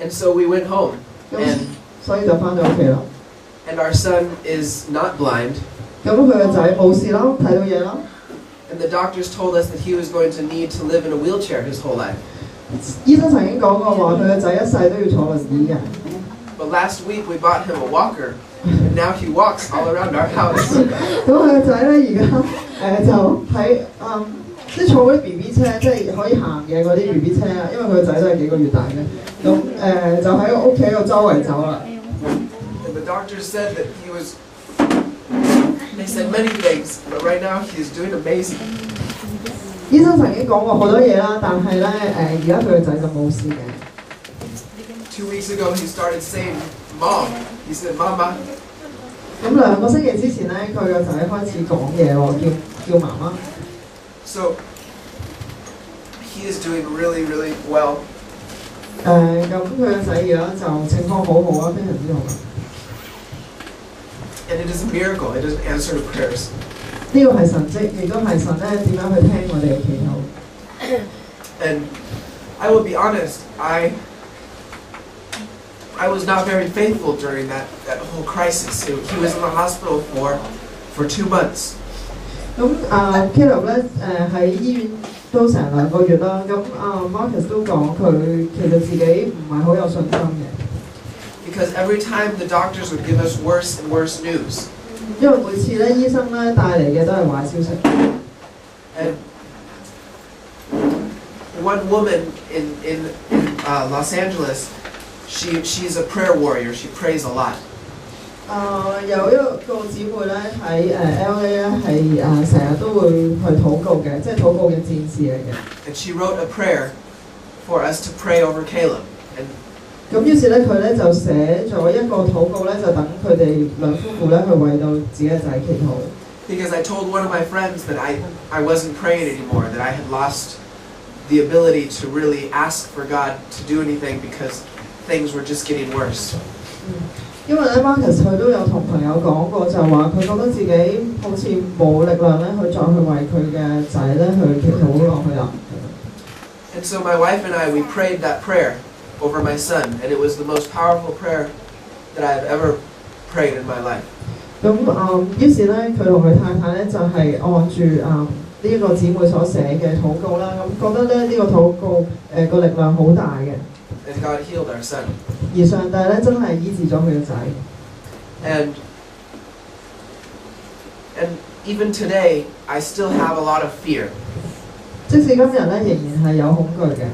And so we went home, 咁 and 所以就翻咗屋企啦。and our son is not blind, 咁佢個仔冇事啦，睇到嘢啦。and the doctors told us that he was going to need to live in a wheelchair his whole life. 醫生曾經講過話，佢個仔一世都要坐輪椅嘅。But last week we bought him a walker, and now he walks all around our house. 咁佢個仔咧而家就喺即係坐嗰啲 BB 車，即係可以行嘅嗰啲 BB 車啊，因為佢個仔都係幾個月大嘅。咁就喺個屋企度周圍走啦。And the doctors said that he was. They said many things, but right now he is doing amazing. 醫生曾經講過好多嘢啦，但係咧而家佢個仔就冇事嘅。2 weeks ago he started saying, "Mom." He said, "Mama." 咁2個星期之前咧，佢個仔開始講嘢喎，叫媽媽。So he is doing really, really well. 咁佢個仔而家就情況好好啊，非常之好。And it is a miracle. It is an answer to prayers. 呢個係神蹟，亦都係神咧點樣去聽我哋嘅祈禱。And I will be honest, I was not very faithful during that whole crisis. He was in the hospital for 2 months. 咁Caleb 咧喺醫院都成2個月啦。咁Marcus 都講佢其實自己唔係好有信心嘅。Because every time the doctors would give us worse and worse news. 因為每次咧醫生咧帶嚟嘅都係壞消息。And one woman in Los Angeles, she's a prayer warrior. She prays a lot. 有一個姊妹咧喺LA 咧係成日都會去禱告嘅，即係禱告嘅戰士嚟嘅。And she wrote a prayer for us to pray over Caleb. And 咁於是咧佢咧就寫咗一個禱告咧，就等佢哋兩夫婦咧去為到自己嘅仔祈禱。Because I told one of my friends that I wasn't praying anymore, that I had lost the ability to really ask for God to do anything because things were just getting worse. 因為咧 Marcus 佢都有同朋友講過，就話佢覺得自己好似冇力量咧去再去為佢嘅仔咧去祈禱落去啦。And so my wife and I, we prayed that prayer over my son, and it was the most powerful prayer that I have ever prayed in my life. 咁於是咧佢同佢太太咧就係按住呢個姊妹所寫嘅禱告啦，咁覺得咧呢個禱告個力量好大嘅。And God healed our son. 而上帝咧真係醫治咗佢嘅仔。And even today, I still have a lot of fear. 即使今日咧仍然係有恐懼嘅。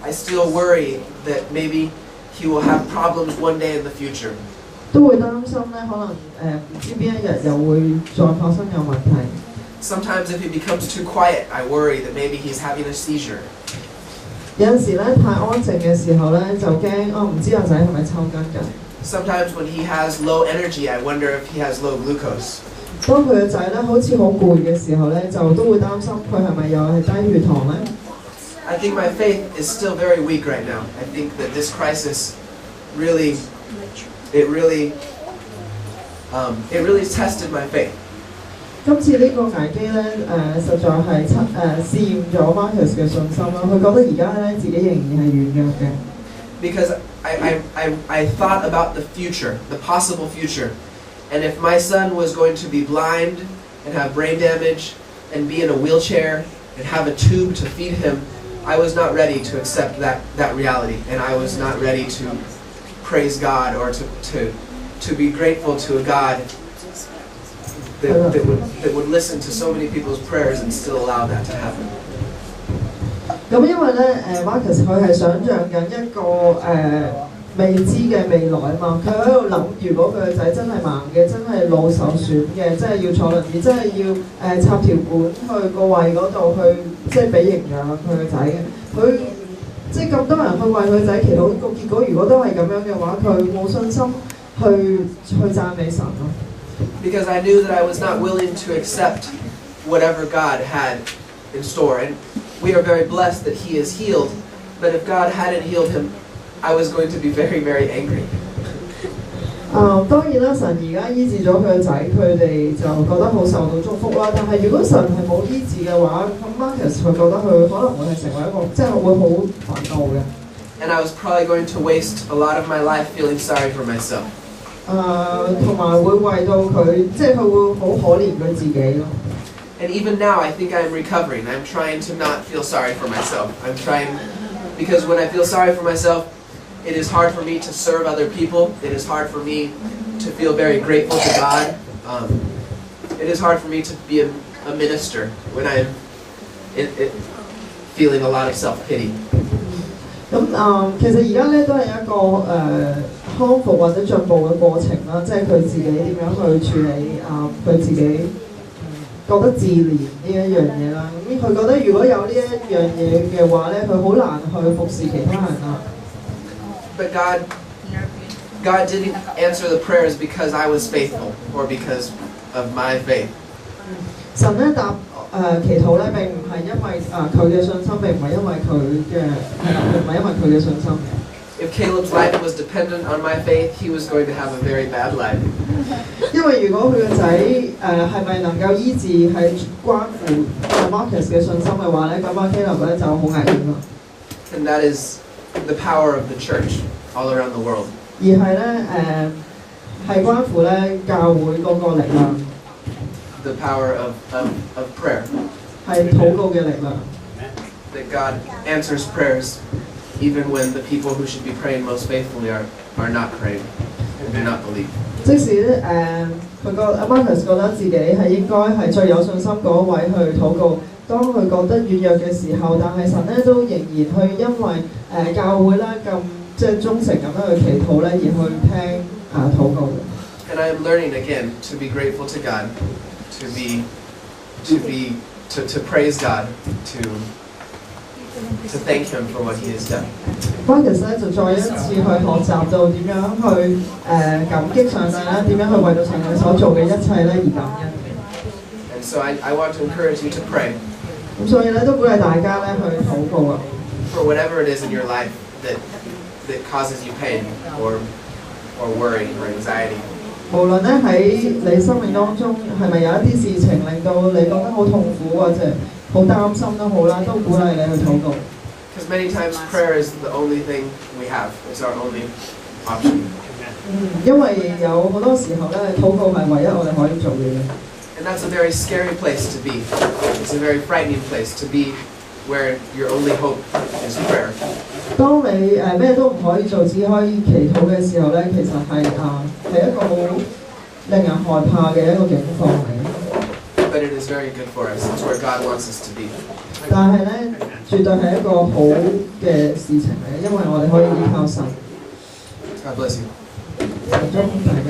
I still worry that maybe he will have problems one day in the future. 都會擔心咧，可能唔知邊一日又會再發生有問題。Sometimes if he becomes too quiet, I worry that maybe he's having a seizure. 有陣時咧太安靜嘅時候咧，就驚唔知阿仔係咪抽筋㗎。Sometimes when he has low energy, I wonder if he has low glucose. 當佢個仔咧好似好攰嘅時候咧，就都會擔心佢係咪又係低血糖咧。I think my faith is still very weak right now. I think that this crisis really tested my faith. 今次呢個危機咧實在係試驗咗 Marcus 嘅信心啦。佢覺得而家咧自己仍然係軟弱嘅。Because I thought about the future, the possible future. And if my son was going to be blind and have brain damage and be in a wheelchair and have a tube to feed him, I was not ready to accept that reality. And I was not ready to praise God or to be grateful to a God that would listen to so many people's prayers and still allow that to happen. 咁因為咧Marcus 佢係想像緊一個未知嘅未來啊嘛，佢喺度諗，如果佢個仔真係盲嘅，真係腦受損嘅，真係要坐輪椅，真係要插條管去個胃嗰度去，即係俾營養佢個仔嘅。佢即係咁多人去為佢仔祈禱，個結果如果都係咁樣嘅話，佢冇信心去讚美神咯。Because I knew that I was not willing to accept whatever God had in store. And we are very blessed that he is healed. But if God hadn't healed him, I was going to be very, very angry. 當然啦，神而家醫治咗佢個仔，佢哋就覺得好受到祝福啦。但係如果神係冇醫治嘅話，咁 Marcus 佢覺得佢可能會係成為一個即係會好煩惱嘅。and I was probably going to waste a lot of my life feeling sorry for myself. 同埋會為到佢，即係佢會好可憐佢自己咯。And even now, I think I'm recovering. I'm trying to not feel sorry for myself. I'm trying, because when I feel sorry for myself, it is hard for me to serve other people. It is hard for me to feel very grateful to God. It is hard for me to be a minister when I'm feeling a lot of self-pity. 咁其實而家咧都係一個康復或者進步嘅過程啦，即係佢自己點樣去處理佢自己覺得自憐呢一樣嘢啦。咁佢覺得如果有呢一樣嘢嘅話咧，佢好難去服侍其他人啦。But God didn't answer the prayers because I was faithful or because of my faith. 神咧答祈禱咧並唔係因為佢嘅信心，並唔係因為佢嘅係啦，並唔係因為佢嘅信心嘅。If Caleb's life was dependent on my faith, he was going to have a very bad life. 因為如果佢個仔係咪能夠醫治係關乎Marcus 嘅信心嘅話咧，咁Caleb咧就好危險啦。And that is the power of the church all around the world. 而係咧係關乎咧教會嗰個力量。The power of prayer. 係禱告嘅力量。That God answers prayers even when the people who should be praying most faithfully are not praying and do not believe. 即使佢個Marcus 覺得自己係應該係最有信心嗰位去禱告，當佢覺得軟弱嘅時候，但係神咧都仍然去因為教會啦咁即係忠誠咁樣去祈禱咧，而去聽禱告嘅。And I am learning again to be grateful to God, to praise God, to thank Him for what He has done. Marcus 咧就再一次去學習到點樣去感激上帝啦，點樣去為到上帝所做嘅一切咧而感恩。And so I want to encourage you to pray. 咁所以咧都鼓勵大家咧去禱告啊。For whatever it is in your life that causes you pain or worry or anxiety. 無論咧喺你生命當中係咪有一啲事情令到你覺得好痛苦或者好擔心都好啦，都鼓勵你去禱告。Because many times prayer is the only thing we have. It's our only option. 因為有好多時候咧，禱告係唯一我哋可以做嘅嘢。And that's a very scary place to be. It's a very frightening place to be where your only hope is prayer. 當你咩都唔可以做，只可以祈禱嘅時候咧，其實係一個好令人害怕嘅一個境況嚟。But it is very good for us. It's where God wants us to be. 但係咧，絕對係一個好嘅事情嚟，因為我哋可以依靠神。God bless you. 祝福大家。